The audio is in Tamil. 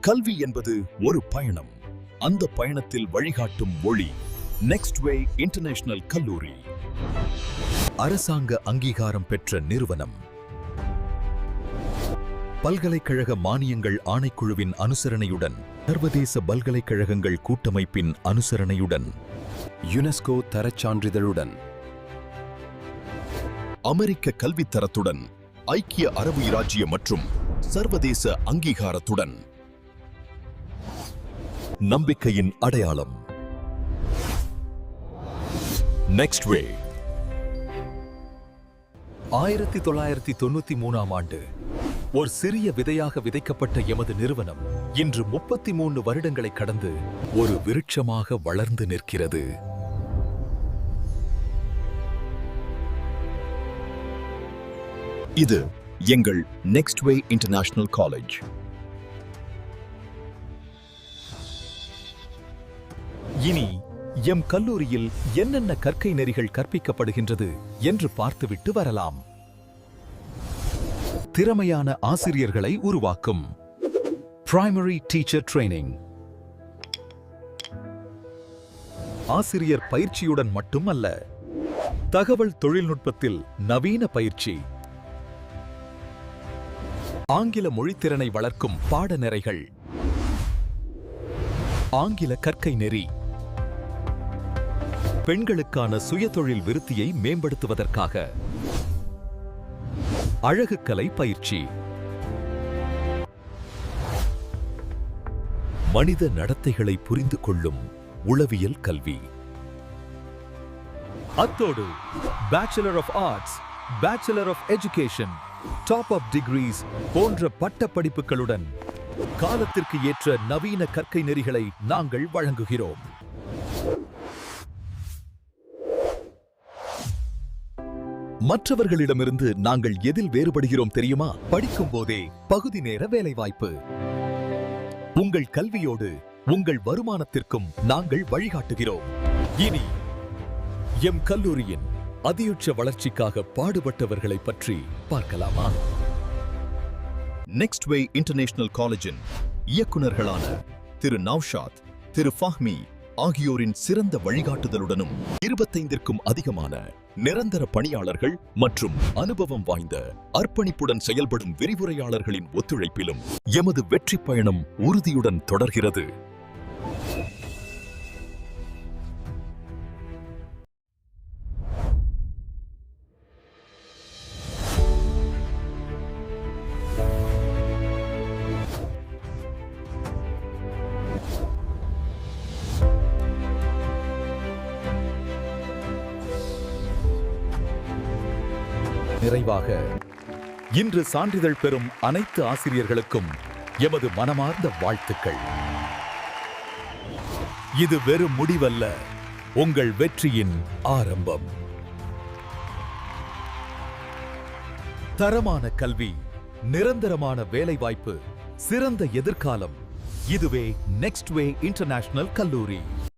கல்வி என்பது ஒரு பயணம். அந்த பயணத்தில் வழிகாட்டும் ஒளி. நெக்ஸ்ட் வே இன்டர்நேஷனல் கல்லூரி அரசாங்க அங்கீகாரம் பெற்ற நிறுவனம். பல்கலைக்கழக மானியங்கள் ஆணைக்குழுவின் அனுசரணையுடன், சர்வதேச பல்கலைக்கழகங்கள் கூட்டமைப்பின் அனுசரணையுடன், யுனெஸ்கோ தரச்சான்றிதழுடன், அமெரிக்க கல்வித் தரத்துடன், ஐக்கிய அரபு இராச்சிய மற்றும் சர்வதேச அங்கீகாரத்துடன், நம்பிக்கையின் அடையாளம். நெக்ஸ்ட் வே. 1993ஆம் ஆண்டு ஒரு சிறிய விதையாக விதைக்கப்பட்ட எமது நிறுவனம் இன்று 33 வருடங்களை கடந்து ஒரு விருட்சமாக வளர்ந்து நிற்கிறது. இது எங்கள் நெக்ஸ்ட் வே இன்டர்நேஷனல் காலேஜ். இனி எம் கல்லூரியில் என்னென்ன கற்கை நெறிகள் கற்பிக்கப்படுகின்றது என்று பார்த்துவிட்டு வரலாம். திறமையான ஆசிரியர்களை உருவாக்கும் பிரைமரி டீச்சர் ட்ரெய்னிங். ஆசிரியர் பயிற்சியுடன் மட்டுமல்ல, தகவல் தொழில்நுட்பத்தில் நவீன பயிற்சி. ஆங்கில மொழித்திறனை வளர்க்கும் பாடநெறிகள். ஆங்கில கற்கை நெறி. பெண்களுக்கான சுயதொழில் விருத்தியை மேம்படுத்துவதற்காக அழகுக்கலை பயிற்சி. மனித நடத்தைகளை புரிந்து கொள்ளும் உளவியல் கல்வி. அத்தோடு bachelor of arts, bachelor of education, top up degrees போன்ற பட்டப்படிப்புகளுடன் காலத்திற்கு ஏற்ற நவீன கற்கை நெறிகளை நாங்கள் வழங்குகிறோம். மற்றவர்களிடமிருந்து நாங்கள் எதில் வேறுபடுகிறோம் தெரியுமா? படிக்கும் போதே பகுதி நேர வேலைவாய்ப்பு. உங்கள் கல்வியோடு உங்கள் வருமானத்திற்கும் நாங்கள் வழிகாட்டுகிறோம். இனி எம் கல்லூரியின் அதியுச்ச வளர்ச்சிக்காக பாடுபட்டவர்களை பற்றி பார்க்கலாமா? நெக்ஸ்ட் வே இன்டர்நேஷனல் காலேஜின் இயக்குநர்களான திரு நௌஷாத், திரு ஃபாஹ்மி ஆகியோரின் சிறந்த வழிகாட்டுதலுடனும் 25க்கும் அதிகமான நிரந்தர பணியாளர்கள் மற்றும் அனுபவம் வாய்ந்த அர்ப்பணிப்புடன் செயல்படும் விரிவுரையாளர்களின் ஒத்துழைப்பிலும் எமது வெற்றி பயணம் உறுதியுடன் தொடர்கிறது. நிறைவாக, இன்று சான்றிதழ் பெறும் அனைத்து ஆசிரியர்களுக்கும் எமது மனமார்ந்த வாழ்த்துக்கள். இது வெறும் முடிவல்ல, உங்கள் வெற்றியின் ஆரம்பம். தரமான கல்வி, நிரந்தரமான வேலைவாய்ப்பு, சிறந்த எதிர்காலம். இதுவே நெக்ஸ்ட் வே இன்டர்நேஷனல் கல்லூரி.